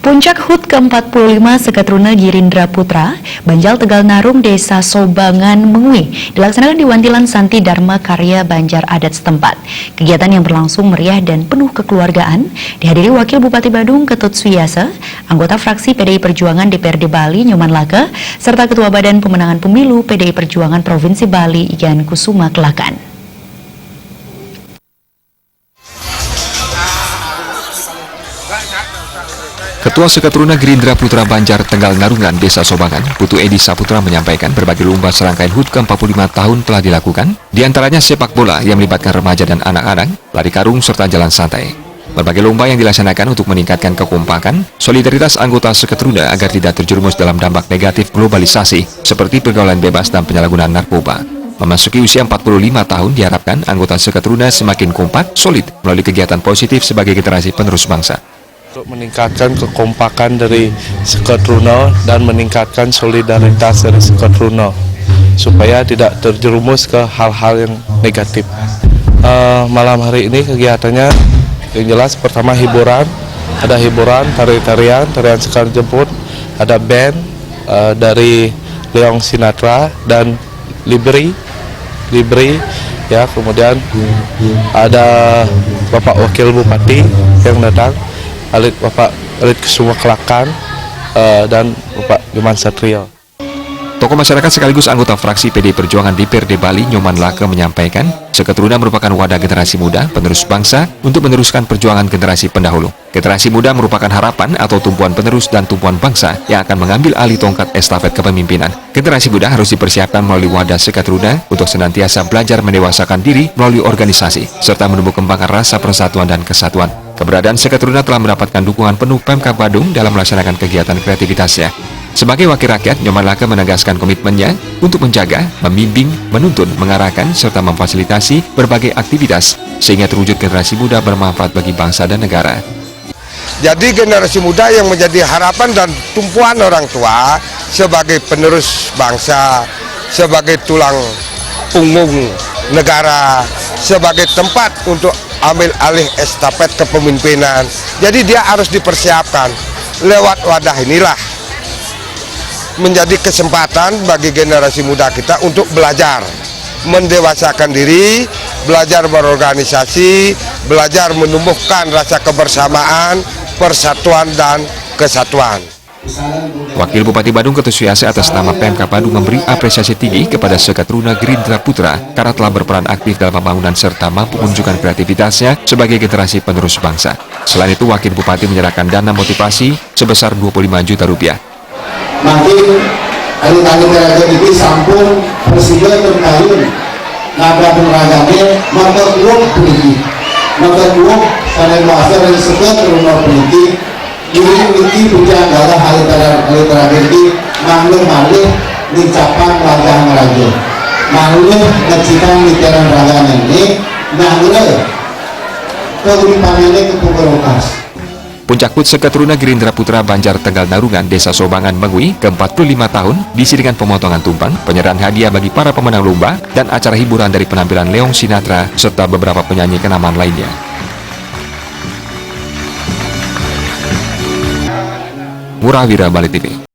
Puncak HUT ke-45 Seketruna Girindra Putra, Banjar Tegal Narung, Desa Sobangan Mengui, dilaksanakan di Wantilan Santi Dharma Karya Banjar adat setempat. Kegiatan yang berlangsung meriah dan penuh kekeluargaan dihadiri Wakil Bupati Badung Ketut Suyasa, anggota fraksi PDI Perjuangan DPRD Bali Nyoman Laka, serta Ketua Badan Pemenangan Pemilu PDI Perjuangan Provinsi Bali Ian Kusuma Kelakan. Ketua Seketruna Girindra Putra Banjar Tegal Narungan Desa Sobangan, Putu Edi Saputra menyampaikan berbagai lomba serangkaian HUT ke-45 tahun telah dilakukan, diantaranya sepak bola yang melibatkan remaja dan anak-anak, lari karung, serta jalan santai. Berbagai lomba yang dilaksanakan untuk meningkatkan kekompakan, solidaritas anggota Seketruna agar tidak terjerumus dalam dampak negatif globalisasi, seperti pergaulan bebas dan penyalahgunaan narkoba. Memasuki usia 45 tahun, diharapkan anggota Seketruna semakin kompak, solid, melalui kegiatan positif sebagai generasi penerus bangsa. Untuk meningkatkan kekompakan dari Seketruna dan meningkatkan solidaritas dari Seketruna supaya tidak terjerumus ke hal-hal yang negatif. Malam hari ini kegiatannya yang jelas pertama hiburan, ada hiburan, tarian sekar jemput, ada band dari Leong Sinatra dan Libri ya, kemudian ada Bapak Wakil Bupati yang datang, Bapak Kusuma Kelakan, dan Bapak Nyoman Satrio. Tokoh masyarakat sekaligus anggota fraksi PDI Perjuangan DPRD Bali Nyoman Laka menyampaikan, Seketruna merupakan wadah generasi muda penerus bangsa untuk meneruskan perjuangan generasi pendahulu. Generasi muda merupakan harapan atau tumpuan penerus dan tumpuan bangsa yang akan mengambil alih tongkat estafet kepemimpinan. Generasi muda harus dipersiapkan melalui wadah Seketruna untuk senantiasa belajar mendewasakan diri melalui organisasi, serta menumbuh kembangkan rasa persatuan dan kesatuan. Keberadaan Seketruna telah mendapatkan dukungan penuh Pemkab Badung dalam melaksanakan kegiatan kreativitasnya. Sebagai wakil rakyat, Nyoman Laka menegaskan komitmennya untuk menjaga, membimbing, menuntun, mengarahkan, serta memfasilitasi berbagai aktivitas sehingga terwujud generasi muda bermanfaat bagi bangsa dan negara. Jadi generasi muda yang menjadi harapan dan tumpuan orang tua sebagai penerus bangsa, sebagai tulang punggung negara, sebagai tempat untuk ambil alih estafet kepemimpinan. Jadi dia harus dipersiapkan. Lewat wadah inilah menjadi kesempatan bagi generasi muda kita untuk belajar, mendewasakan diri, belajar berorganisasi, belajar menumbuhkan rasa kebersamaan, persatuan dan kesatuan. Wakil Bupati Badung Ketut Suyasa atas nama Pemkab Badung memberi apresiasi tinggi kepada Seketruna Girindra Putra karena telah berperan aktif dalam pembangunan serta mampu menunjukkan kreativitasnya sebagai generasi penerus bangsa. Selain itu, Wakil Bupati menyerahkan dana motivasi sebesar 25 juta rupiah. Makin kali-kali kerajaan ini sampun presiden terkait nabrak peneragannya maka uang politik, maka uang pada bahasa dari Seketruna politik ini punya adalah hal terakhir ini maklum dicapai wajah meraja maklum ngecipang literan raga ini maklum keuripannya kepukerokas. Puncak HUT Seketruna Girindra Putra Banjar Tegal Narungan Desa Sobangan Mengui ke-45 tahun diisi dengan pemotongan tumpeng, penyerahan hadiah bagi para pemenang lomba, dan acara hiburan dari penampilan Leong Sinatra serta beberapa penyanyi kenamaan lainnya. Murawira Bali TV.